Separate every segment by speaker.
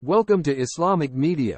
Speaker 1: Welcome to Islamic Media.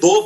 Speaker 2: 2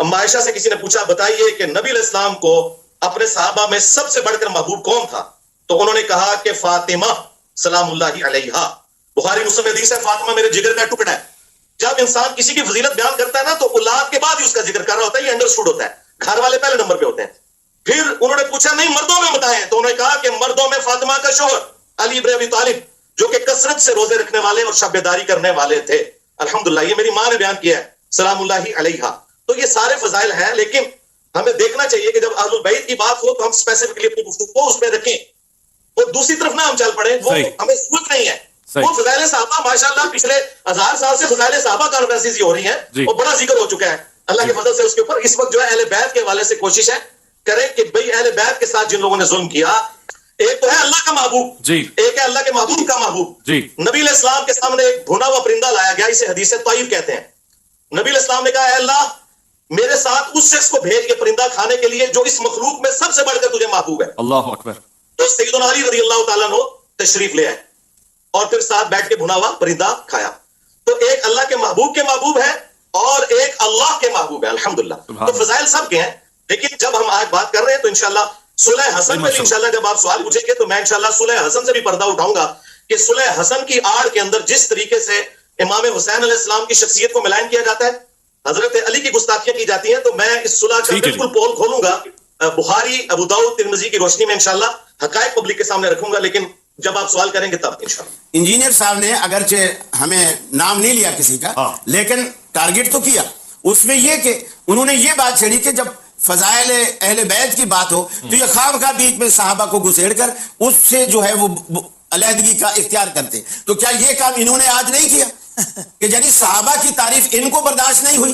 Speaker 2: اما عائشہ سے کسی نے پوچھا بتائیے کہ نبی علیہ السلام کو اپنے صحابہ میں سب سے بڑھ کر محبوب کون تھا؟ تو انہوں نے کہا کہ فاطمہ سلام اللہ علیہا. بخاری مسلم حدیث ہے فاطمہ میرے جگر کا ٹکڑا ہے. جب انسان کسی کی فضیلت بیان کرتا ہے نا تو اولاد کے بعد ہی اس کا ذکر کر رہا ہوتا ہے, یہ انڈرسٹوڈ ہوتا ہے. گھر والے پہلے نمبر پہ ہوتے ہیں. پھر انہوں نے پوچھا نہیں مردوں میں بتائیں, تو انہوں نے کہا کہ مردوں میں فاطمہ کا شوہر علی بن ابی طالب جو کہ کثرت سے روزے رکھنے والے اور شب بیداری کرنے والے تھے. الحمدللہ یہ میری ماں نے بیان کیا ہے سلام اللہ علیہا. تو یہ سارے فضائل ہیں, لیکن ہمیں دیکھنا چاہیے کہ جب اہل البیت کی بات ہو تو ہم اسپیسیفکلی اپنی گفتگو کو اس میں رکھیں, اور دوسری طرف نہ ہم چل پڑیں, وہ ہمیں ضرورت نہیں ہے. وہ فضائل صحابہ ماشاءاللہ پچھلے 1000 سال سے فضائل صحابہ کانفرنسز ہو رہی ہیں اور بڑا ذکر ہو چکا ہے اللہ کے فضل سے اس کے اوپر. اس وقت جو ہے اہل بیت کے حوالے سے کوشش ہے کریں کہ بھئی اہل بیت کے ساتھ جن لوگوں نے ظلم کیا, ایک تو ہے اللہ کا محبوب, ایک ہے اللہ کے محبوب کا محبوب. نبی علیہ السلام کے سامنے ایک بھونا ہوا پرندہ لایا گیا, اسے حدیث طیب کہتے ہیں. نبی علیہ السلام نے کہا اے اللہ میرے ساتھ اس شخص کو بھیج کے پرندہ کھانے کے لیے جو اس مخلوق میں سب سے بڑھ کر تجھے محبوب ہے.
Speaker 3: اللہ اکبر.
Speaker 2: تو سیدنا علی رضی اللہ تعالیٰ عنہ تشریف لے آئے اور پھر ساتھ بیٹھ کے بھنا ہوا پرندہ کھایا. تو ایک اللہ کے محبوب ہے اور ایک اللہ کے محبوب ہے. الحمدللہ. تو فضائل سب کے ہیں, لیکن جب ہم آج بات کر رہے ہیں تو انشاءاللہ صلح حسن میں بھی انشاءاللہ جب آپ سوال پوچھیں گے تو میں انشاءاللہ صلح حسن سے بھی پردہ اٹھاؤں گا کہ صلح حسن کی آڑ کے اندر جس طریقے سے امام حسین علیہ السلام کی شخصیت کو ملائن کیا جاتا ہے, حضرت علی کی گستاخیاں کی جاتی ہیں, تو میں اس صلح کا بالکل پول کھولوں گا بخاری ابو داؤد ترمذی کی روشنی میں انشاءاللہ حقائق پبلک کے سامنے رکھوں گا, لیکن جب آپ سوال کریں گے تب انشاءاللہ.
Speaker 4: انجینئر صاحب نے اگرچہ ہمیں نام نہیں لیا کسی کا, لیکن ٹارگٹ تو کیا. اس میں یہ کہ انہوں نے یہ بات چھیڑی کہ جب فضائل اہل بیت کی بات ہو تو یہ خواہ بیچ میں صحابہ کو گھسیڑ کر اس سے جو ہے وہ علیحدگی کا اختیار کرتے. تو کیا یہ کام انہوں نے آج نہیں کیا کہ یعنی صحابہ کی تعریف ان کو برداشت نہیں ہوئی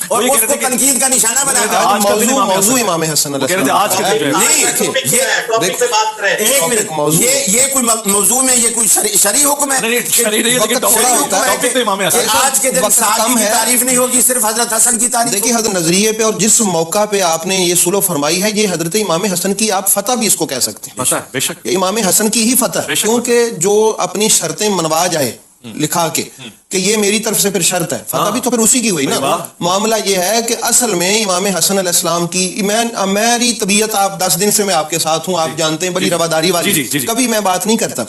Speaker 4: اور اس کو تنقید کا نشانہ بنا دیا؟
Speaker 5: موضوع امام حسن علیہ السلام
Speaker 4: یہ کوئی موضوع میں یہ کوئی شرعی حکم ہے کہ آج کے دن صحابہ کی تعریف نہیں ہوگی, صرف حضرت حسن کی تعریف.
Speaker 5: دیکھیے حضرت نظریے پہ اور جس موقع پہ آپ نے یہ صلح فرمائی ہے یہ حضرت امام حسن کی آپ فتح بھی اس کو کہہ سکتے ہیں. امام حسن کی ہی فتح, کیونکہ جو اپنی شرطیں منوا جائے لکھا کے کہ یہ میری طرف سے پھر شرط ہے, فتح بھی تو پھر اسی کی ہوئی نا. معاملہ یہ ہے کہ اصل میں امام حسن علیہ السلام کی میری طبیعت, آپ 10 دن سے میں آپ کے ساتھ ہوں, آپ جانتے ہیں بڑی رواداری والی, کبھی میں بات نہیں کرتا.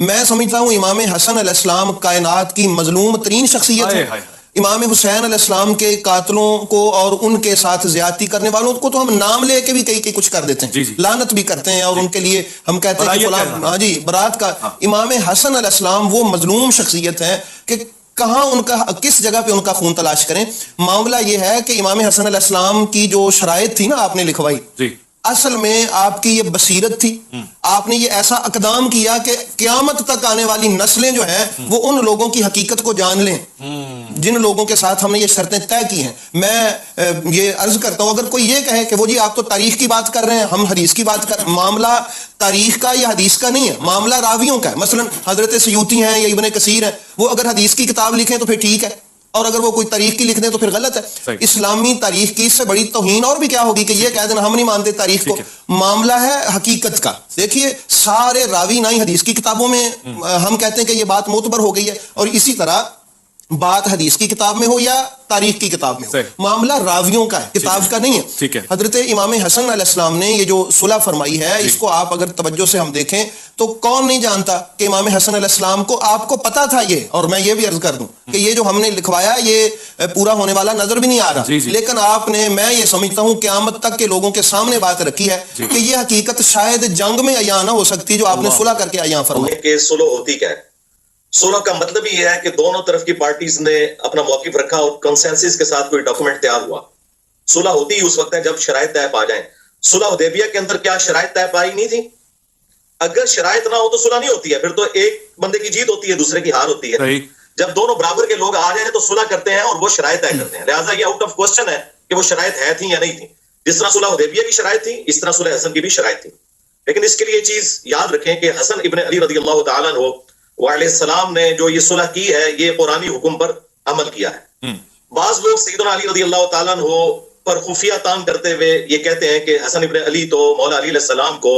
Speaker 5: میں سمجھتا ہوں امام حسن علیہ السلام کائنات کی مظلوم ترین شخصیت ہے. امام حسین علیہ السلام کے قاتلوں کو اور ان کے ساتھ زیادتی کرنے والوں کو تو ہم نام لے کے بھی کئی کچھ کر دیتے ہیں, لعنت بھی کرتے ہیں, اور ان کے لیے ہم کہتے ہیں کہ فلاں ہاں جی برات کا. امام حسن علیہ السلام وہ مظلوم شخصیت ہے کہ کہاں ان کا, کس جگہ پہ ان کا خون تلاش کریں. معاملہ یہ ہے کہ امام حسن علیہ السلام کی جو شرائط تھی نا آپ نے لکھوائی, اصل میں آپ کی یہ بصیرت تھی, آپ نے یہ ایسا اقدام کیا کہ قیامت تک آنے والی نسلیں جو ہیں وہ ان لوگوں کی حقیقت کو جان لیں جن لوگوں کے ساتھ ہم نے یہ شرطیں طے کی ہیں. میں یہ عرض کرتا ہوں اگر کوئی یہ کہے کہ وہ جی آپ تو تاریخ کی بات کر رہے ہیں, ہم حدیث کی بات کر رہے ہیں, معاملہ تاریخ کا یا حدیث کا نہیں ہے, معاملہ راویوں کا ہے. مثلا حضرت سیوطی ہیں یا ابن کثیر ہیں, وہ اگر حدیث کی کتاب لکھیں تو پھر ٹھیک ہے, اور اگر وہ کوئی تاریخ کی لکھ دیں تو پھر غلط ہے. اسلامی تاریخ کی اس سے بڑی توہین اور بھی کیا ہوگی کہ یہ کہہ دینا ہم نہیں مانتے تاریخ کو. معاملہ ہے حقیقت کا. دیکھیے سارے راوی نہ ہی حدیث کی کتابوں میں ہم کہتے ہیں کہ یہ بات معتبر ہو گئی ہے, اور اسی طرح بات حدیث کی کتاب میں ہو یا تاریخ کی کتاب میں ہو, معاملہ راویوں کا ہے, کتاب کا نہیں ہے. حضرت امام حسن علیہ السلام نے یہ جو صلح فرمائی ہے اس کو آپ اگر توجہ سے ہم دیکھیں تو کون نہیں جانتا کہ امام حسن علیہ السلام کو, آپ کو پتا تھا یہ, اور میں یہ بھی عرض کر دوں کہ یہ جو ہم نے لکھوایا یہ پورا ہونے والا نظر بھی نہیں آ رہا, لیکن آپ نے, میں یہ سمجھتا ہوں قیامت تک کے لوگوں کے سامنے بات رکھی ہے کہ یہ حقیقت شاید جنگ میں عیاں نہ ہو سکتی جو آپ نے صلح کر کے عیاں فرمائی.
Speaker 2: کہ صلح ہوتی کیا ہے؟ صلح کا مطلب یہ ہے کہ دونوں طرف کی پارٹیز نے اپنا موقف رکھا اور کنسنسس کے ساتھ کوئی ڈاکومنٹ تیار ہوا. صلح ہوتی ہی اس وقت ہے جب شرائط طے پا جائیں. صلح حدیبیہ کے اندر کیا شرائط طے پائی نہیں تھی؟ اگر شرائط نہ ہو تو صلح نہیں ہوتی ہے, پھر تو ایک بندے کی جیت ہوتی ہے دوسرے کی ہار ہوتی ہے. جب دونوں برابر کے لوگ آ جائیں تو صلح کرتے ہیں اور وہ شرائط طے کرتے ہیں. لہٰذا یہ آؤٹ آف کوسچن ہے کہ وہ شرائط ہے تھی یا نہیں تھی. جس طرح صلح حدیبیہ کی شرائط تھی اس طرح صلح حسن کی بھی شرائط تھی. لیکن اس کے لیے یہ چیز یاد رکھیں کہ حسن ابن علی رضی اللہ تعالیٰ عنہ علیہ السلام نے جو یہ صلح کی ہے یہ قرآنی حکم پر عمل کیا ہے. بعض لوگ سیدنا علی رضی اللہ تعالیٰ عنہ پر خفیہ تان کرتے ہوئے یہ کہتے ہیں کہ حسن ابن علی تو مولا علی علیہ السلام کو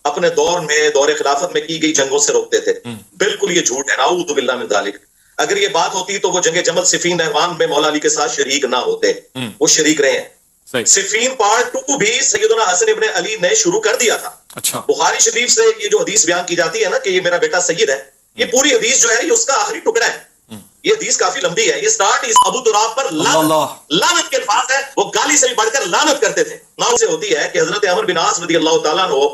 Speaker 2: اپنے دور میں, دور خلافت میں کی گئی جنگوں سے روکتے تھے. بالکل یہ جھوٹ ہے, نعوذ باللہ من ذالک. اگر یہ بات ہوتی تو وہ جنگ جمل صفین نہوان میں مولا علی کے ساتھ شریک نہ ہوتے, وہ شریک رہے ہیں. صفین پارٹ 2 بھی سیدنا حسن ابن علی نے شروع کر دیا تھا.
Speaker 5: اچھا,
Speaker 2: بخاری شریف سے یہ جو حدیث بیان کی جاتی ہے نا کہ یہ میرا بیٹا سید ہے, یہ پوری حدیث جو ہے یہ اس کا آخری ٹکڑا ہے. یہ حدیث کافی لمبی ہے. یہ سٹارٹ ابو تراب پر لعنت کے الفاظ ہے, وہ گالی سے بھی بڑھ کر لعنت کرتے تھے. نام سے ہوتی ہے کہ حضرت عمر بن عاص رضی اللہ تعالیٰ عنہ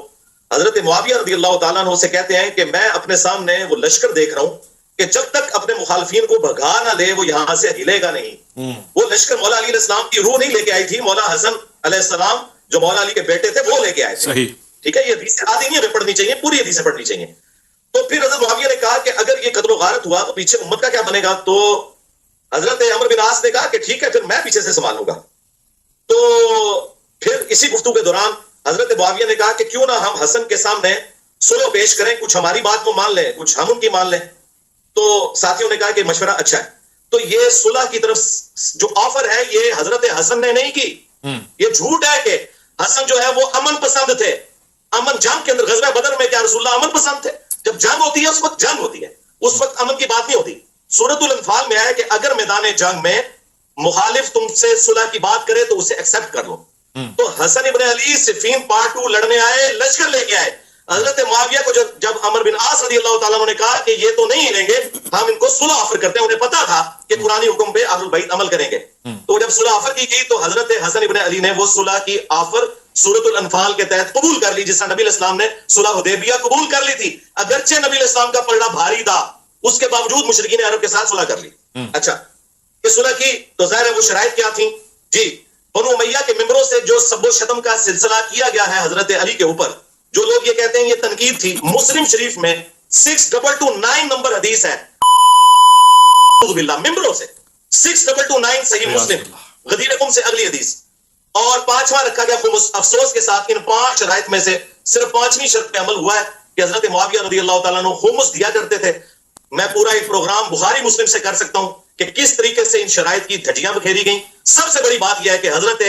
Speaker 2: حضرت معاویہ رضی اللہ تعالیٰ عنہ سے کہتے ہیں کہ میں اپنے سامنے وہ لشکر دیکھ رہا ہوں کہ جب تک اپنے مخالفین کو بھگا نہ لے وہ یہاں سے ہلے گا نہیں. وہ لشکر مولا علی علیہ السلام کی روح نہیں لے کے آئی تھی, مولا حسن علیہ السلام جو مولا علی کے بیٹے تھے وہ لے کے آئے تھے.
Speaker 5: صحیح,
Speaker 2: ٹھیک ہے, یہ حدیث آدھی نہیں ہمیں پڑھنی چاہیے, پوری حدیثیں پڑھنی چاہیے. تو پھر حضرت معاویہ نے کہا کہ اگر یہ قتل و غارت ہوا تو پیچھے امت کا کیا بنے گا؟ تو حضرت عمر بن عاص نے کہا کہ ٹھیک ہے پھر میں پیچھے سے سنبھالوں گا. تو پھر اسی گفتگو کے دوران حضرت معاویہ نے کہا کہ کیوں نہ ہم حسن کے سامنے سلو پیش کریں, کچھ ہماری بات کو مان لیں, کچھ ہم ان کی مان لیں. تو ساتھیوں نے کہا کہ مشورہ اچھا ہے. تو یہ صلح کی طرف جو آفر ہے یہ حضرت حسن نے نہیں کی. یہ جھوٹ ہے کہ حسن جو ہے وہ امن پسند تھے. امن جنگ کے اندر غزوہ بدر میں کیا رسول اللہ امن پسند تھے؟ جب جنگ ہوتی ہے اس وقت جنگ ہوتی ہے, اس وقت امن کی بات نہیں ہوتی. سورۃ الانفال میں آیا کہ اگر میدان جنگ میں مخالف تم سے صلح کی بات کرے تو اسے ایکسپٹ کر لو. تو حسن ابن علی صفین پارٹ 2 لڑنے آئے, لشکر لے کے آئے. حضرت معاویہ کو جب عمر بن عاص رضی اللہ تعالیٰ نے کہا کہ یہ تو نہیں ہلیں گے, ہم ان کو صلح آفر کرتے ہیں, انہیں پتا تھا کہ قرآنی حکم پہ اہل البیت عمل کریں گے. تو جب صلح آفر کی گئی تو حضرت حسن ابن علی نے وہ صلح کی آفر سورۃ الانفال کے تحت قبول کر لی, جس طرح نبی علیہ السلام نے صلح حدیبیہ قبول کر لی تھی. اگرچہ نبی علیہ السلام کا پلڑا بھاری تھا, اس کے باوجود مشرکین عرب کے ساتھ صلح کر لی. اچھا, یہ صلح کی تو ظاہر ہے وہ شرائط کیا تھیں جی. بنو امیہ کے ممبروں سے جو سب و شتم کا سلسلہ کیا گیا ہے حضرت علی کے اوپر, جو لوگ یہ کہتے ہیں یہ تنقید تھی, مسلم شریف میں 6229 نمبر حدیث ہے ممبروں سے 6229 صحیح مسلم, غدیر قم سے اگلی حدیث. اور 5واں رکھا گیا خمس. افسوس کے ساتھ ان 5 شرائط میں سے صرف 5ویں شرط پہ عمل ہوا ہے کہ حضرت معاویہ رضی اللہ تعالیٰ عنہ خمس دیا کرتے تھے. میں پورا ایک پروگرام بخاری مسلم سے کر سکتا ہوں کہ کس طریقے سے ان شرائط کی دھجیاں بکھیری گئیں. سب سے بڑی بات یہ ہے کہ حضرت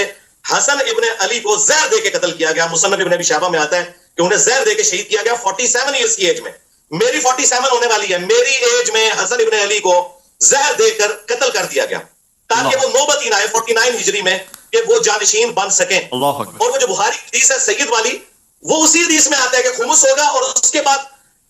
Speaker 2: حسن ابن علی کو زہر دے کے قتل کیا گیا. مصنف ابن ابی شیبہ میں آتا ہے کہ انہیں زہر دے کے شہید کیا گیا 47 ایئرز کی ایج میں. میری 47 ہونے والی ہے, میری ایج میں حسن ابن علی کو زہر دے کر قتل کر دیا گیا تاکہ وہ نوبت ہی نہ آئے 49 ہجری میں کہ وہ جانشین بن سکیں. اور وہ جو بخاری حدیث ہے سید والی, وہ اسی حدیث میں آتا ہے کہ خمس ہوگا, اور اس کے بعد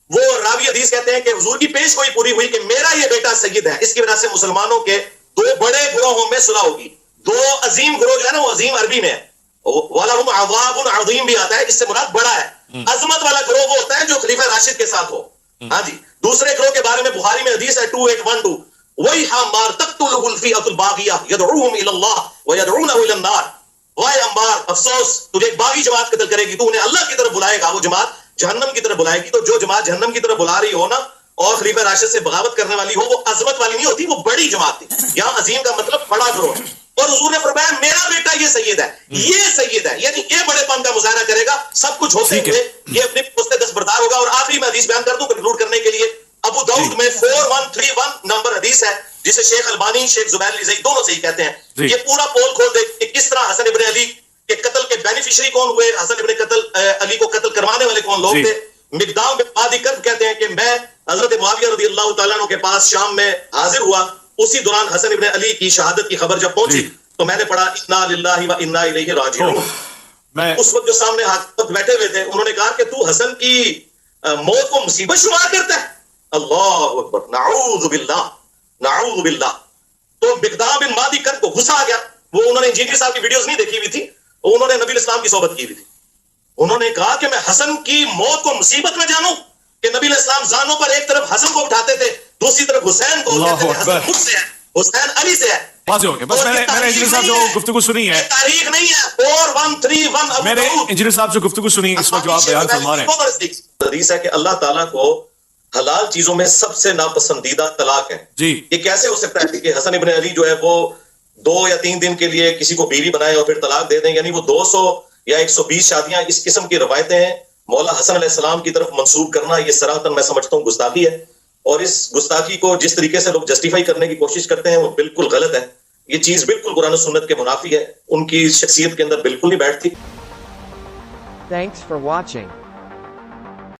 Speaker 2: وہ راوی حدیث کہتے ہیں کہ حضور کی پیش گوئی پوری ہوئی کہ میرا یہ بیٹا سید ہے. اس کی وجہ سے مسلمانوں کے 2 بڑے گروہوں میں صلح ہوگی. 2 عظیم گروہ جو ہے نا, وہ عظیم عربی میں ہے, وَلَهُمْ عَذَابٌ عَظِيمٌ بھی آتا ہے, اس سے مراد بڑا ہے. عظمت والا گروہ وہ ہوتا ہے جو خلیفہ راشد کے ساتھ ہو. ہاں جی, دوسرے گروہ کے بارے میں بخاری میں حدیث ہے 2812, وَيْحَ مَارْ تَقْتُلُهُ الْفِئَةُ الْبَاغِيَةُ يَدْعُوهُمْ إِلَى اللَّهِ وَيَدْعُونَهُ إِلَى النَّارِ. وائے امبار, افسوس, تجھے ایک باغی جماعت قتل کرے گی, تو انہیں اللہ کی طرف بلائے گا, وہ جماعت جہنم کی طرف بلائے گی. تو جو جماعت جہنم کی طرف بلا رہی ہو نا اور خلیفہ راشد سے بغاوت کرنے والی ہو, وہ عظمت والی نہیں ہوتی, وہ بڑی جماعت تھی. یہاں عظیم کا مطلب بڑا گروہ ہے. اور حضور نے فرمایا میرا بیٹا یہ سید ہے, یہ سید ہے, یعنی یہ بڑے پن کا مظاہرہ کرے گا. سب کچھ ہوتے ہوئے یہ اپنی پست دستبردار ہوگا. اور آخری میں حدیث بیان کر دوں کنکلوڈ کرنے کے لیے. ابو داؤد میں 4131 نمبر حدیث ہے جسے شیخ البانی, شیخ زبیر علی زئی دونوں سے ہی کہتے ہیں. یہ پورا پول کھول دے کہ کس طرح حسن ابن علی کے قتل کے بینیفیشری کون ہوئے, حسن ابن علی کو قتل کروانے والے کون لوگ تھے. مقدام بن مادی کرب کہتے ہیں کہ میں حضرت معاویہ رضی اللہ تعالیٰ عنہ کے پاس شام میں حاضر ہوا. اسی دوران حسن ابن علی کی شہادت کی خبر جب پہنچی تو میں نے پڑھا انا للہ و انا الیہ راجعون. اس وقت جو سامنے حاکم بیٹھے ہوئے تھے انہوں نے کہا کہ تو حسن کی موت کو مصیبت شمار کرتا ہے. اللہ اکبر, نعوذ باللہ, نعوذ باللہ. تو مقدام بن مادی کرب کو غصہ آ گیا. وہ انہوں نے انجینئر صاحب کی ویڈیوز نہیں دیکھی ہوئی تھی, انہوں نے نبی اسلام کی صحبت کی ہوئی تھی. انہوں نے کہا کہ میں حسن کی موت کو مصیبت میں جانوں کہ نبی علیہ السلام زانوں پر ایک طرف حسن کو اٹھاتے تھے, دوسری طرف حسین کو. حسن خود سے ہے, حسین علی سے ہے.
Speaker 5: بس میں نے انجینئر صاحب جو گفتگو سنی ہے,
Speaker 2: تاریخ نہیں ہے. 4131
Speaker 5: میں نے انجینئر صاحب جو گفتگو سنی اس وقت جو آپ بیان فرما رہے ہیں,
Speaker 2: حدیث ہے کہ اللہ تعالیٰ کو حلال چیزوں میں سب سے ناپسندیدہ طلاق ہے.
Speaker 5: جی,
Speaker 2: یہ کیسے ہو سکتا ہے کہ حسن ابن علی جو ہے وہ 2 یا 3 دن کے لیے کسی کو بیوی بنائے اور پھر طلاق دے دیں, یعنی وہ 200 یا 120 شادیاں, اس قسم کی روایتیں ہیں مولا حسن علیہ السلام کی طرف منسوب کرنا. یہ صراحتاً میں سمجھتا ہوں گستاخی ہے, اور اس گستاخی کو جس طریقے سے لوگ جسٹیفائی کرنے کی کوشش کرتے ہیں وہ بالکل غلط ہے. یہ چیز بالکل قرآن و سنت کے منافی ہے, ان کی شخصیت کے اندر بالکل نہیں بیٹھتی.
Speaker 1: Thanks for watching.